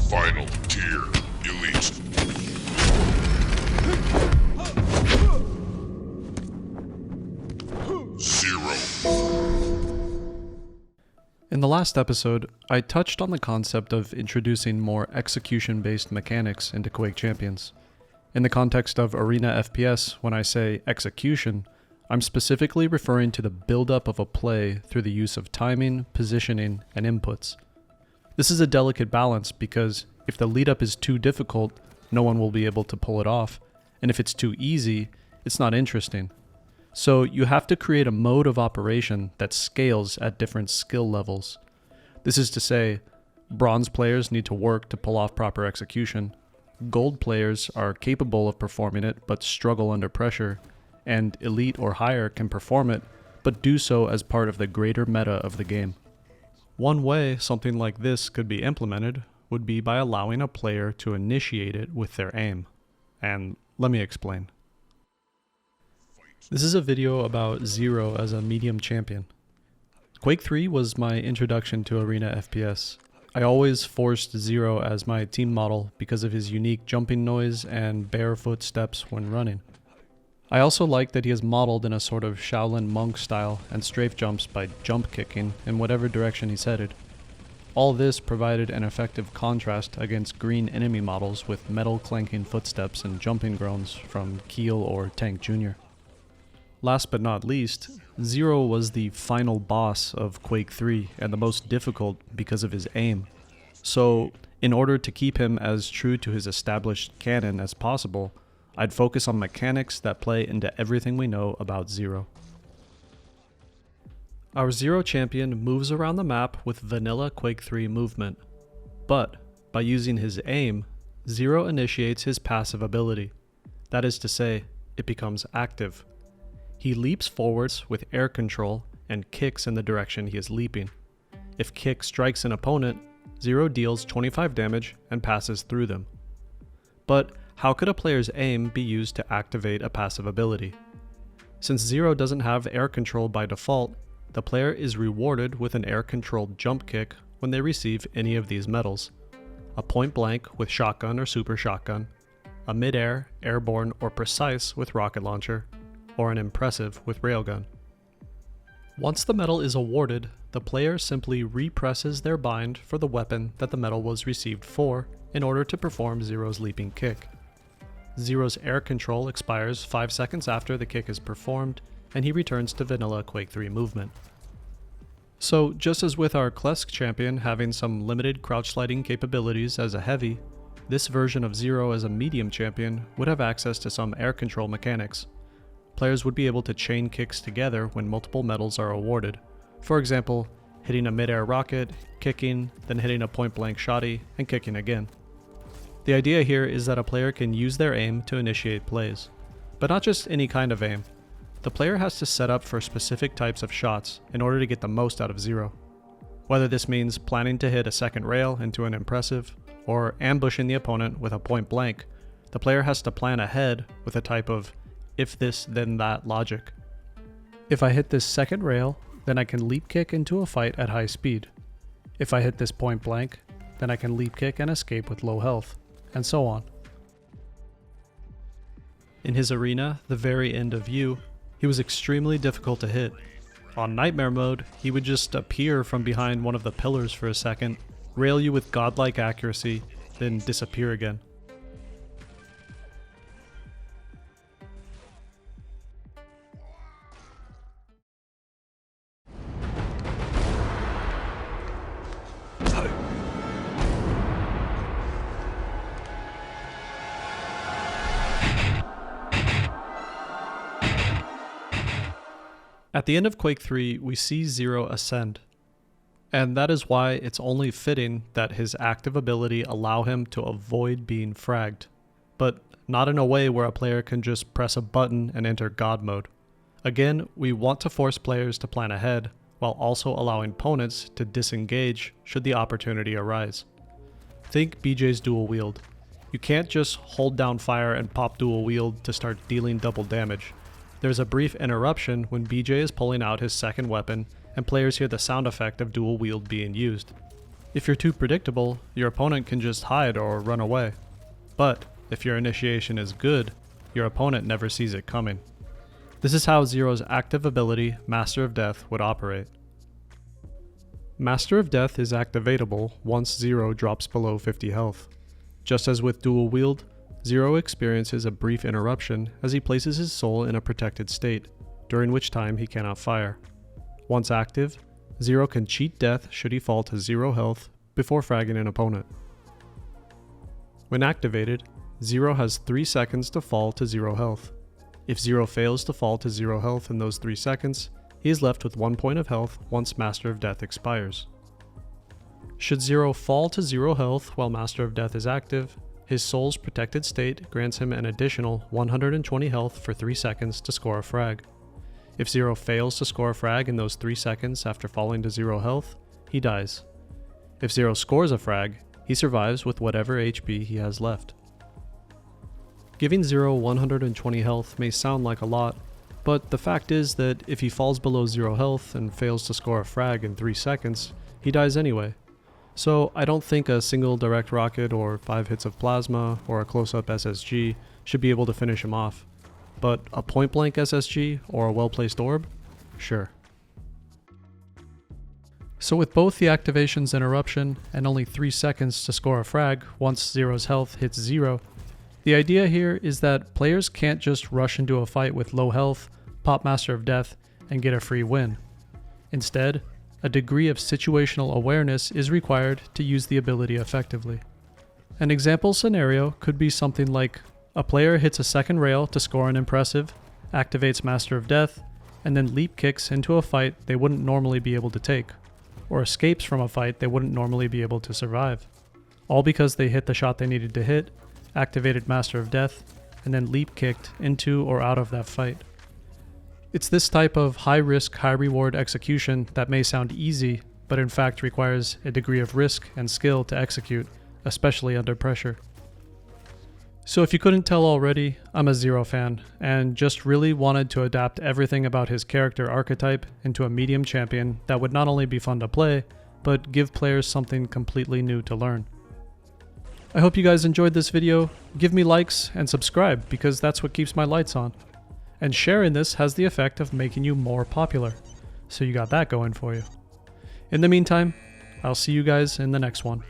Final tier, Elite. In the last episode, I touched on the concept of introducing more execution-based mechanics into Quake Champions. In the context of Arena FPS, when I say execution, I'm specifically referring to the build-up of a play through the use of timing, positioning, and inputs. This is a delicate balance because if the lead-up is too difficult, no one will be able to pull it off, and if it's too easy, it's not interesting. So you have to create a mode of operation that scales at different skill levels. This is to say, bronze players need to work to pull off proper execution, gold players are capable of performing it but struggle under pressure, and elite or higher can perform it but do so as part of the greater meta of the game. One way something like this could be implemented would be by allowing a player to initiate it with their aim. And let me explain. This is a video about Xaero as a medium champion. Quake 3 was my introduction to Arena FPS. I always forced Xaero as my team model because of his unique jumping noise and barefoot steps when running. I also like that he is modeled in a sort of Shaolin monk style and strafe jumps by jump kicking in whatever direction he's headed. All this provided an effective contrast against green enemy models with metal clanking footsteps and jumping groans from Keel or Tank Jr. Last but not least, Xaero was the final boss of Quake 3 and the most difficult because of his aim. So, in order to keep him as true to his established canon as possible, I'd focus on mechanics that play into everything we know about Xaero. Our Xaero champion moves around the map with vanilla Quake 3 movement, but by using his aim, Xaero initiates his passive ability. That is to say, it becomes active. He leaps forwards with air control and kicks in the direction he is leaping. If kick strikes an opponent, Xaero deals 25 damage and passes through them. But how could a player's aim be used to activate a passive ability? Since Xaero doesn't have air control by default, the player is rewarded with an air-controlled jump kick when they receive any of these medals: a point blank with shotgun or super shotgun, a mid-air, airborne, or precise with rocket launcher, or an impressive with railgun. Once the medal is awarded, the player simply represses their bind for the weapon that the medal was received for in order to perform Xaero's leaping kick. Xaero's air control expires 5 seconds after the kick is performed, and he returns to vanilla Quake 3 movement. So, just as with our Klesk champion having some limited crouch sliding capabilities as a heavy, this version of Xaero as a medium champion would have access to some air control mechanics. Players would be able to chain kicks together when multiple medals are awarded. For example, hitting a mid-air rocket, kicking, then hitting a point-blank shotty, and kicking again. The idea here is that a player can use their aim to initiate plays. But not just any kind of aim. The player has to set up for specific types of shots in order to get the most out of Xaero. Whether this means planning to hit a second rail into an impressive, or ambushing the opponent with a point-blank, the player has to plan ahead with a type of if this then that logic. If I hit this second rail, then I can leap kick into a fight at high speed. If I hit this point blank, then I can leap kick and escape with low health, and so on. In his arena, the very end of U, he was extremely difficult to hit. On Nightmare mode, he would just appear from behind one of the pillars for a second, rail you with godlike accuracy, then disappear again. At the end of Quake 3, we see Xaero ascend, and that is why it's only fitting that his active ability allow him to avoid being fragged, but not in a way where a player can just press a button and enter God mode. Again, we want to force players to plan ahead, while also allowing opponents to disengage should the opportunity arise. Think BJ's dual wield. You can't just hold down fire and pop dual wield to start dealing double damage. There's a brief interruption when BJ is pulling out his second weapon and players hear the sound effect of dual wield being used. If you're too predictable, your opponent can just hide or run away. But if your initiation is good, your opponent never sees it coming. This is how Xaero's active ability, Master of Death, would operate. Master of Death is activatable once Xaero drops below 50 health. Just as with Dual Wield, Xaero experiences a brief interruption as he places his soul in a protected state, during which time he cannot fire. Once active, Xaero can cheat death should he fall to 0 health before fragging an opponent. When activated, Xaero has 3 seconds to fall to 0 health. If Xaero fails to fall to 0 health in those 3 seconds, he is left with 1 point of health once Master of Death expires. Should Xaero fall to 0 health while Master of Death is active, his soul's protected state grants him an additional 120 health for 3 seconds to score a frag. If Xaero fails to score a frag in those 3 seconds after falling to 0 health, he dies. If Xaero scores a frag, he survives with whatever HP he has left. Giving Xaero 120 health may sound like a lot, but the fact is that if he falls below 0 health and fails to score a frag in 3 seconds, he dies anyway. So I don't think a single direct rocket or 5 hits of plasma or a close-up SSG should be able to finish him off. But a point-blank SSG or a well-placed orb? Sure. So with both the activation's interruption and only 3 seconds to score a frag once Xaero's health hits 0, the idea here is that players can't just rush into a fight with low health, pop Master of Death, and get a free win. Instead, a degree of situational awareness is required to use the ability effectively. An example scenario could be something like a player hits a second rail to score an impressive, activates Master of Death, and then leap kicks into a fight they wouldn't normally be able to take, or escapes from a fight they wouldn't normally be able to survive. All because they hit the shot they needed to hit, activated Master of Death, and then leap kicked into or out of that fight. It's this type of high-risk, high-reward execution that may sound easy, but in fact requires a degree of risk and skill to execute, especially under pressure. So if you couldn't tell already, I'm a Xaero fan, and just really wanted to adapt everything about his character archetype into a medium champion that would not only be fun to play, but give players something completely new to learn. I hope you guys enjoyed this video. Give me likes and subscribe because that's what keeps my lights on. And sharing this has the effect of making you more popular, so you got that going for you. In the meantime, I'll see you guys in the next one.